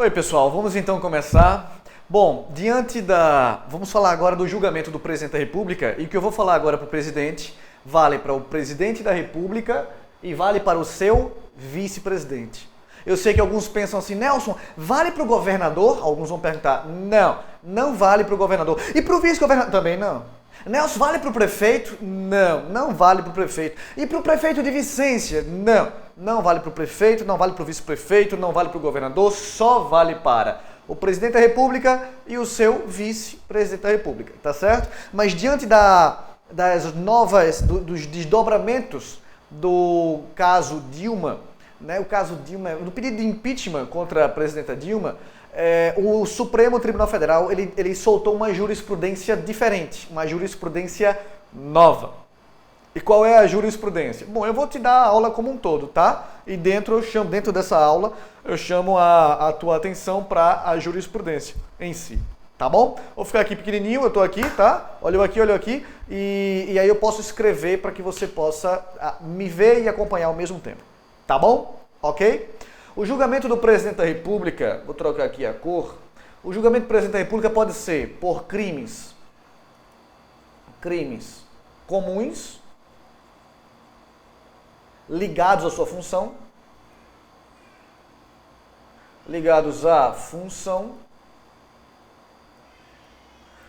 Oi, pessoal, vamos então começar. Bom, vamos falar agora do julgamento do presidente da República, e o que eu vou falar agora para o presidente vale para o presidente da República e vale para o seu vice-presidente. Eu sei que alguns pensam assim, Nelson, vale para o governador? Alguns vão perguntar, não vale para o governador. E para o vice-governador? Também não. Nelson, vale para o prefeito? Não vale para o prefeito. E para o prefeito de Vicência? Não vale para o prefeito, não vale para o vice-prefeito, não vale para o governador, só vale para o presidente da República e o seu vice-presidente da República, tá certo? Mas diante dos desdobramentos do caso Dilma, né, do pedido de impeachment contra a presidenta Dilma, o Supremo Tribunal Federal ele soltou uma jurisprudência diferente, uma jurisprudência nova. E qual é a jurisprudência? Bom, eu vou te dar a aula como um todo, tá? E dentro dessa aula, eu chamo a tua atenção para a jurisprudência em si, tá bom? Vou ficar aqui pequenininho, eu tô aqui, tá? Olha eu aqui, e aí eu posso escrever para que você possa me ver e acompanhar ao mesmo tempo, tá bom? Ok? O julgamento do presidente da República, vou trocar aqui a cor, o julgamento do presidente da República pode ser por crimes comuns, ligados à sua função,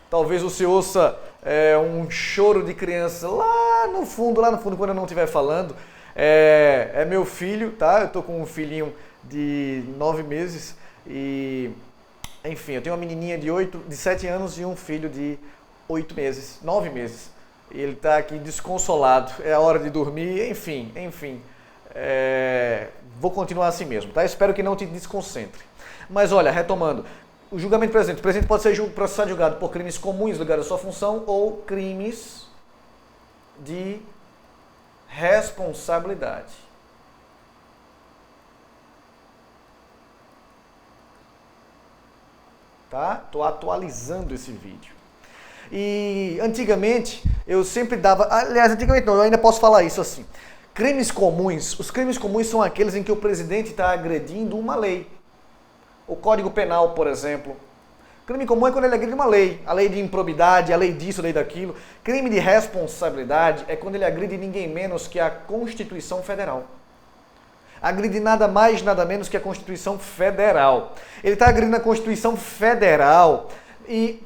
talvez você ouça um choro de criança lá no fundo, quando eu não estiver falando, é meu filho, tá? Eu tô com um filhinho de 9 meses e, enfim, eu tenho uma menininha de 7 anos e um filho de 9 meses. Ele está aqui desconsolado, é a hora de dormir, enfim. Vou continuar assim mesmo, tá? Espero que não te desconcentre. Mas olha, retomando, o julgamento do presidente. O presidente pode ser processado e julgado por crimes comuns ligados à sua função ou crimes de responsabilidade. Tá? Estou atualizando esse vídeo. E antigamente eu sempre dava, aliás, antigamente não, eu ainda posso falar isso assim. Crimes comuns, os crimes comuns são aqueles em que o presidente está agredindo uma lei. O Código Penal, por exemplo. Crime comum é quando ele agride uma lei, a lei de improbidade, a lei disso, a lei daquilo. Crime de responsabilidade é quando ele agride ninguém menos que a Constituição Federal. Agride nada mais, nada menos que a Constituição Federal. Ele está agredindo a Constituição Federal e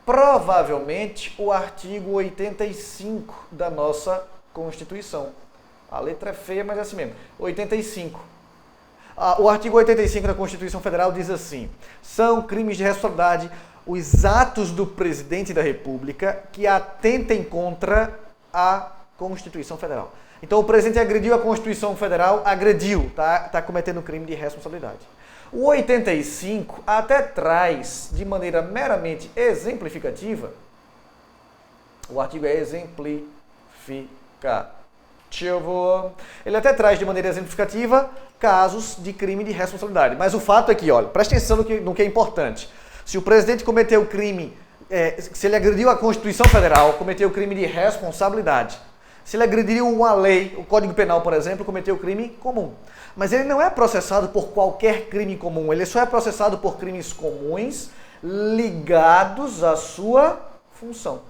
provavelmente o artigo 85 da nossa Constituição. A letra é feia, mas é assim mesmo. 85. O artigo 85 da Constituição Federal diz assim: são crimes de responsabilidade os atos do presidente da República que atentem contra a Constituição Federal. Então o presidente agrediu a Constituição Federal, tá cometendo crime de responsabilidade. O 85 até traz, de maneira meramente exemplificativa, o artigo é exemplificativo. Ele até traz de maneira exemplificativa casos de crime de responsabilidade. Mas o fato é que, olha, preste atenção no que é importante. Se o presidente cometeu crime, se ele agrediu a Constituição Federal, cometeu crime de responsabilidade. Se ele agrediu uma lei, o Código Penal, por exemplo, cometeu crime comum. Mas ele não é processado por qualquer crime comum, ele só é processado por crimes comuns ligados à sua função.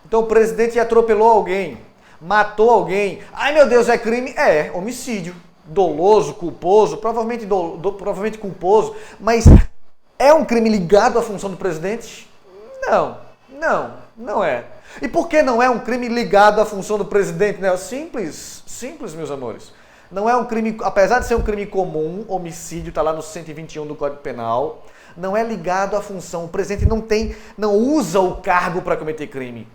Então o presidente atropelou alguém, matou alguém. Ai meu Deus, é crime? É, homicídio. Doloso, culposo, provavelmente culposo, mas é um crime ligado à função do presidente? Não é. E por que não é um crime ligado à função do presidente, né? Simples, meus amores. Não é um crime, apesar de ser um crime comum, homicídio, está lá no 121 do Código Penal, não é ligado à função. O presidente não usa o cargo para cometer crime.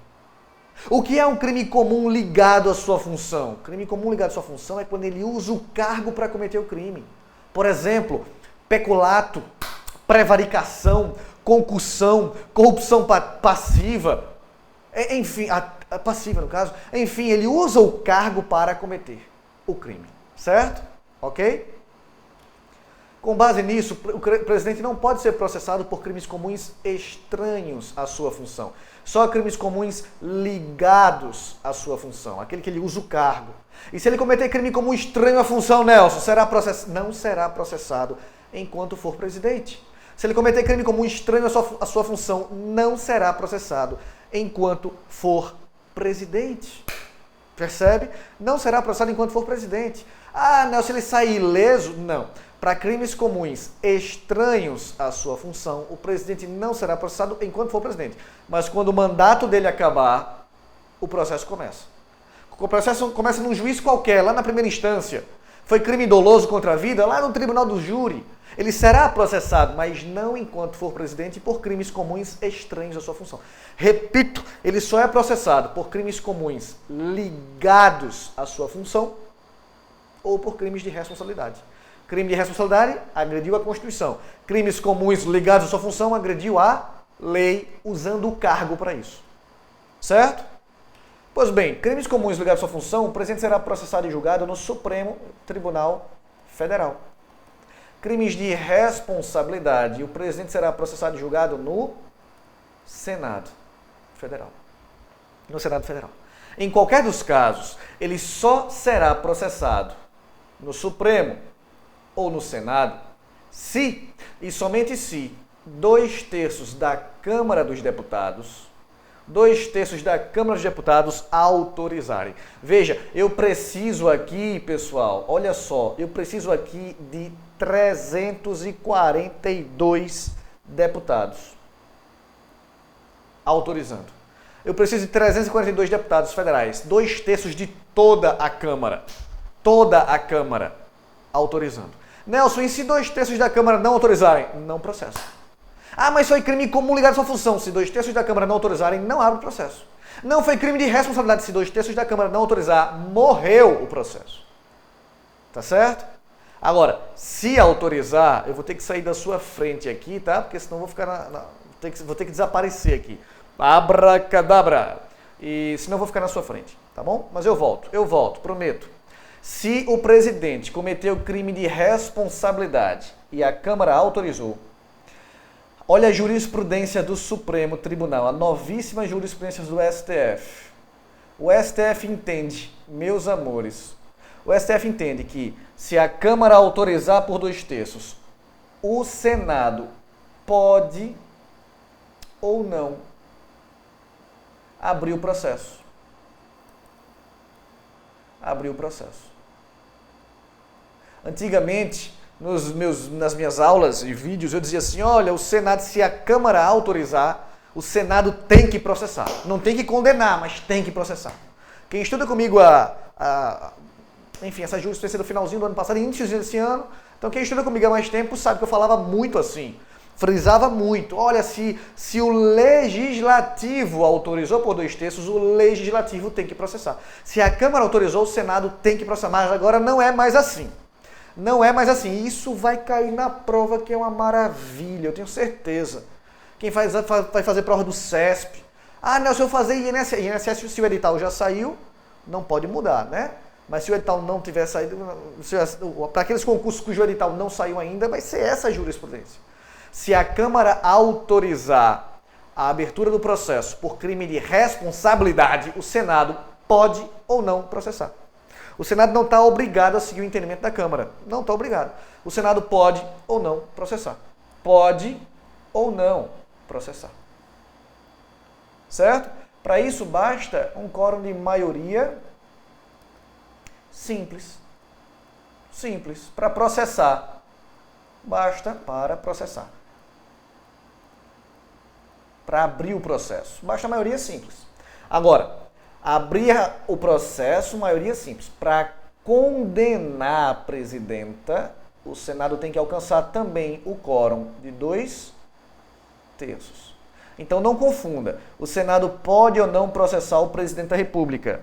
O que é um crime comum ligado à sua função? Crime comum ligado à sua função é quando ele usa o cargo para cometer o crime. Por exemplo, peculato, prevaricação, concussão, corrupção passiva, enfim, passiva no caso, enfim, ele usa o cargo para cometer o crime, certo? Ok? Com base nisso, o presidente não pode ser processado por crimes comuns estranhos à sua função. Só crimes comuns ligados à sua função, aquele que ele usa o cargo. E se ele cometer crime comum estranho à função, Nelson, não será processado enquanto for presidente. Se ele cometer crime comum estranho à sua função, não será processado enquanto for presidente. Percebe? Não será processado enquanto for presidente. Ah, não, se ele sair ileso, não. Para crimes comuns estranhos à sua função, o presidente não será processado enquanto for presidente. Mas quando o mandato dele acabar, o processo começa. O processo começa num juiz qualquer, lá na primeira instância. Foi crime doloso contra a vida, lá no tribunal do júri. Ele será processado, mas não enquanto for presidente, por crimes comuns estranhos à sua função. Repito, ele só é processado por crimes comuns ligados à sua função ou por crimes de responsabilidade. Crime de responsabilidade, agrediu a Constituição. Crimes comuns ligados à sua função, agrediu a lei, usando o cargo para isso. Certo? Pois bem, crimes comuns ligados à sua função, o presidente será processado e julgado no Supremo Tribunal Federal. Crimes de responsabilidade, o presidente será processado e julgado no Senado Federal. No Senado Federal. Em qualquer dos casos, ele só será processado no Supremo ou no Senado se, e somente se, 2/3 da Câmara dos Deputados, 2/3 da Câmara dos Deputados autorizarem. Veja, eu preciso aqui, pessoal, olha só, eu preciso aqui de 342 deputados autorizando. Eu preciso de 342 deputados federais, 2/3 de toda a Câmara autorizando. Nelson, e se 2/3 da Câmara não autorizarem? Não processo. Ah, mas foi crime comum ligado à sua função. Se 2/3 da Câmara não autorizarem, não abre o processo. Não foi crime de responsabilidade. Se 2/3 da Câmara não autorizar, morreu o processo. Tá certo? Agora, se autorizar, eu vou ter que sair da sua frente aqui, tá? Porque senão vou ficar vou ter que desaparecer aqui. Abracadabra. E senão eu vou ficar na sua frente, tá bom? Mas eu volto, prometo. Se o presidente cometeu crime de responsabilidade e a Câmara autorizou, olha a jurisprudência do Supremo Tribunal, a novíssima jurisprudência do STF. O STF entende, meus amores, o STF entende que se a Câmara autorizar por 2/3, o Senado pode ou não abrir o processo. Abrir o processo. Antigamente, nas minhas aulas e vídeos, eu dizia assim, olha, o Senado, se a Câmara autorizar, o Senado tem que processar. Não tem que condenar, mas tem que processar. Quem estuda comigo enfim, essa jurisprudência do finalzinho do ano passado, início desse ano, então quem estuda comigo há mais tempo sabe que eu falava muito assim, frisava muito. Olha, se o Legislativo autorizou por 2/3, o Legislativo tem que processar. Se a Câmara autorizou, o Senado tem que processar. Mas agora não é mais assim. Não é mais assim. Isso vai cair na prova, que é uma maravilha, eu tenho certeza. Quem vai fazer prova do CESP. Ah, não, se eu fazer INSS, se o edital já saiu, não pode mudar, né? Mas se o edital não tiver saído, para aqueles concursos cujo edital não saiu ainda, vai ser essa a jurisprudência. Se a Câmara autorizar a abertura do processo por crime de responsabilidade, o Senado pode ou não processar. O Senado não está obrigado a seguir o entendimento da Câmara. Não está obrigado. O Senado pode ou não processar. Pode ou não processar. Certo? Para isso basta um quórum de maioria simples. Simples. Para processar. Basta para processar. Para abrir o processo. Basta a maioria simples. Agora, abrir o processo, maioria simples. Para condenar a presidenta, o Senado tem que alcançar também o quórum de 2/3. Então não confunda. O Senado pode ou não processar o presidente da República.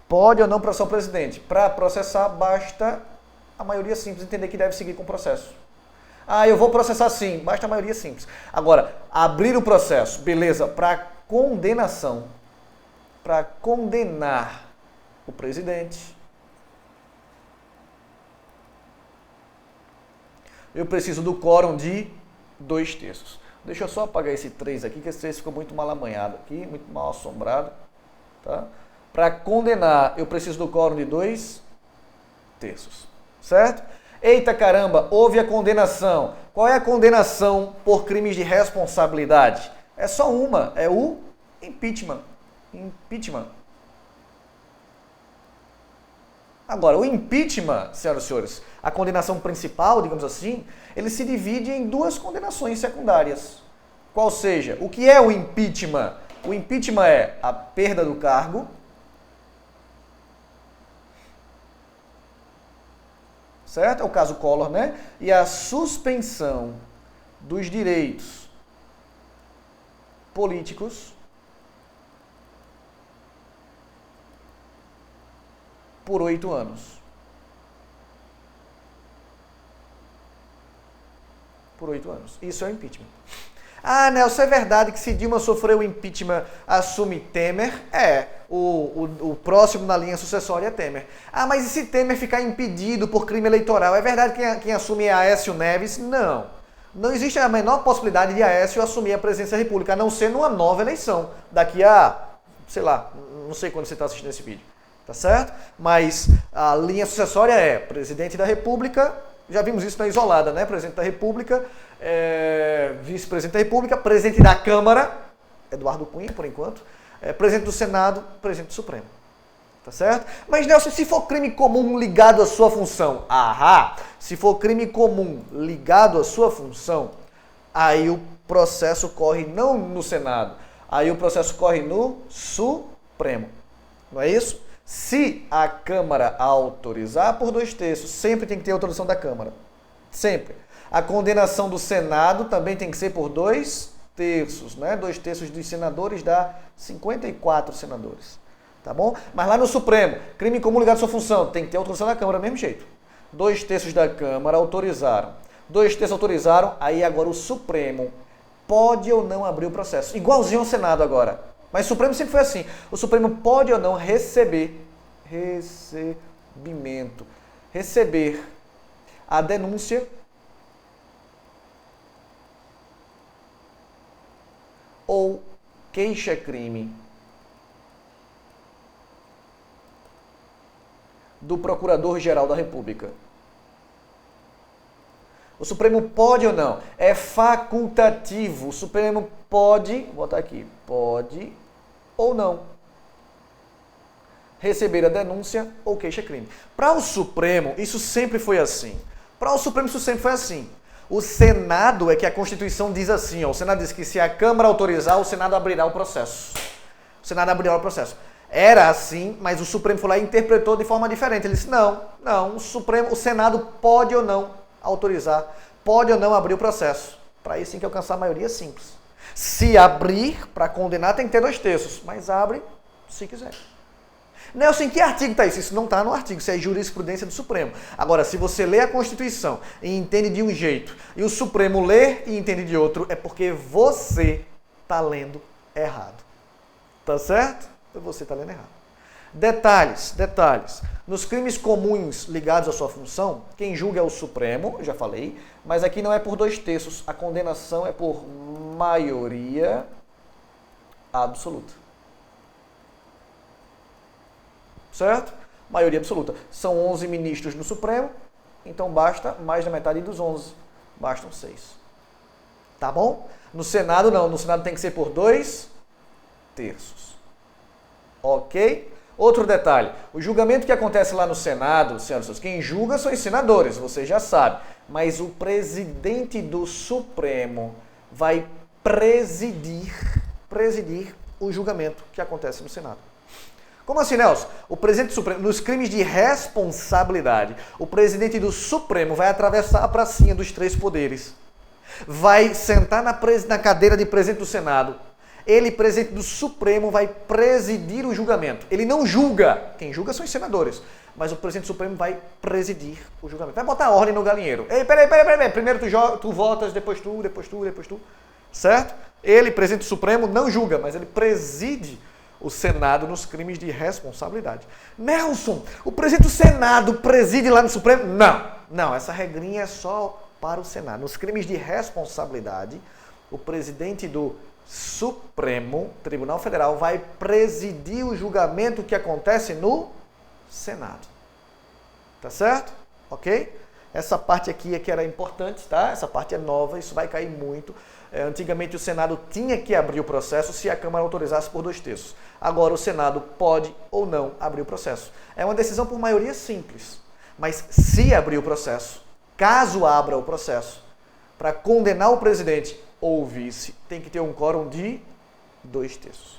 Pode ou não processar o presidente. Para processar, basta a maioria simples entender que deve seguir com o processo. Ah, eu vou processar sim, basta a maioria simples. Agora, abrir o processo, beleza, para condenação, para condenar o presidente, eu preciso do quórum de 2/3. Deixa eu só apagar esse 3 aqui, que esse 3 ficou muito mal amanhado aqui, muito mal assombrado. Tá? Para condenar, eu preciso do quórum de 2/3. Certo? Eita caramba, houve a condenação. Qual é a condenação por crimes de responsabilidade? É só uma, é o impeachment. Impeachment. Agora, o impeachment, senhoras e senhores, a condenação principal, digamos assim, ele se divide em duas condenações secundárias. Qual seja, o que é o impeachment? O impeachment é a perda do cargo, certo? É o caso Collor, né? E a suspensão dos direitos políticos por 8 anos. Por 8 anos. Isso é o impeachment. Ah, Nelson, é verdade que se Dilma sofreu impeachment, assume Temer? É, o próximo na linha sucessória é Temer. Ah, mas e se Temer ficar impedido por crime eleitoral? É verdade que quem assume é Aécio Neves? Não. Não existe a menor possibilidade de Aécio assumir a presidência da República, a não ser numa nova eleição. Daqui a, sei lá, não sei quando você está assistindo esse vídeo. Tá certo? Mas a linha sucessória é presidente da República, já vimos isso na isolada, né? Presidente da República, vice-presidente da República, presidente da Câmara, Eduardo Cunha, por enquanto, presidente do Senado, presidente do Supremo. Tá certo? Mas, Nelson, se for crime comum ligado à sua função, se for crime comum ligado à sua função, aí o processo corre não no Senado, aí o processo corre no Supremo. Não é isso? Se a Câmara autorizar por 2/3, sempre tem que ter autorização da Câmara. Sempre. A condenação do Senado também tem que ser por 2/3, né? 2/3 dos senadores dá 54 senadores. Tá bom? Mas lá no Supremo, crime comum ligado à sua função, tem que ter autorização da Câmara do mesmo jeito. 2/3 da Câmara autorizaram. 2/3 autorizaram, aí agora o Supremo pode ou não abrir o processo. Igualzinho ao Senado agora. Mas o Supremo sempre foi assim. O Supremo pode ou não receber a denúncia ou queixa-crime do Procurador-Geral da República. O Supremo pode ou não? É facultativo. O Supremo pode, vou botar aqui, pode ou não receber a denúncia ou queixa-crime. Para o Supremo, isso sempre foi assim. Para o Supremo, isso sempre foi assim. O Senado é que a Constituição diz assim, ó, o Senado diz que se a Câmara autorizar, o Senado abrirá o processo. O Senado abrirá o processo. Era assim, mas o Supremo foi lá e interpretou de forma diferente. Ele disse, não, o Senado pode ou não autorizar, pode ou não abrir o processo. Para isso tem que alcançar a maioria simples. Se abrir para condenar tem que ter 2/3, mas abre se quiser. Nelson, em que artigo está isso? Isso não está no artigo, isso é jurisprudência do Supremo. Agora, se você lê a Constituição e entende de um jeito, e o Supremo lê e entende de outro, é porque você está lendo errado. Tá certo? Você está lendo errado. Detalhes. Nos crimes comuns ligados à sua função, quem julga é o Supremo, já falei, mas aqui não é por 2/3, a condenação é por maioria absoluta. Certo? Maioria absoluta. São 11 ministros no Supremo, então basta mais da metade dos 11. Bastam 6. Tá bom? No Senado não, no Senado tem que ser por 2/3. Ok? Outro detalhe, o julgamento que acontece lá no Senado, senhoras, quem julga são os senadores, você já sabe, mas o presidente do Supremo vai presidir o julgamento que acontece no Senado. Como assim, Nelson? O presidente do Supremo, nos crimes de responsabilidade, o presidente do Supremo vai atravessar a pracinha dos 3 poderes, vai sentar na cadeira de presidente do Senado. Ele, presidente do Supremo, vai presidir o julgamento. Ele não julga. Quem julga são os senadores. Mas o presidente do Supremo vai presidir o julgamento. Vai botar ordem no galinheiro. Ei, peraí. Primeiro tu votas, depois tu. Certo? Ele, presidente do Supremo, não julga, mas ele preside o Senado nos crimes de responsabilidade. Nelson, o presidente do Senado preside lá no Supremo? Não, essa regrinha é só para o Senado. Nos crimes de responsabilidade, o presidente do Supremo Tribunal Federal vai presidir o julgamento que acontece no Senado. Tá certo? Ok? Essa parte aqui é que era importante, tá? Essa parte é nova, isso vai cair muito. Antigamente o Senado tinha que abrir o processo se a Câmara autorizasse por 2/3. Agora o Senado pode ou não abrir o processo. É uma decisão por maioria simples, mas se abrir o processo, caso abra o processo, para condenar o presidente ou o vice, tem que ter um quórum de 2/3.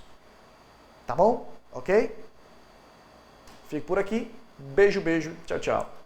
Tá bom? Ok? Fico por aqui. Beijo, beijo. Tchau, tchau.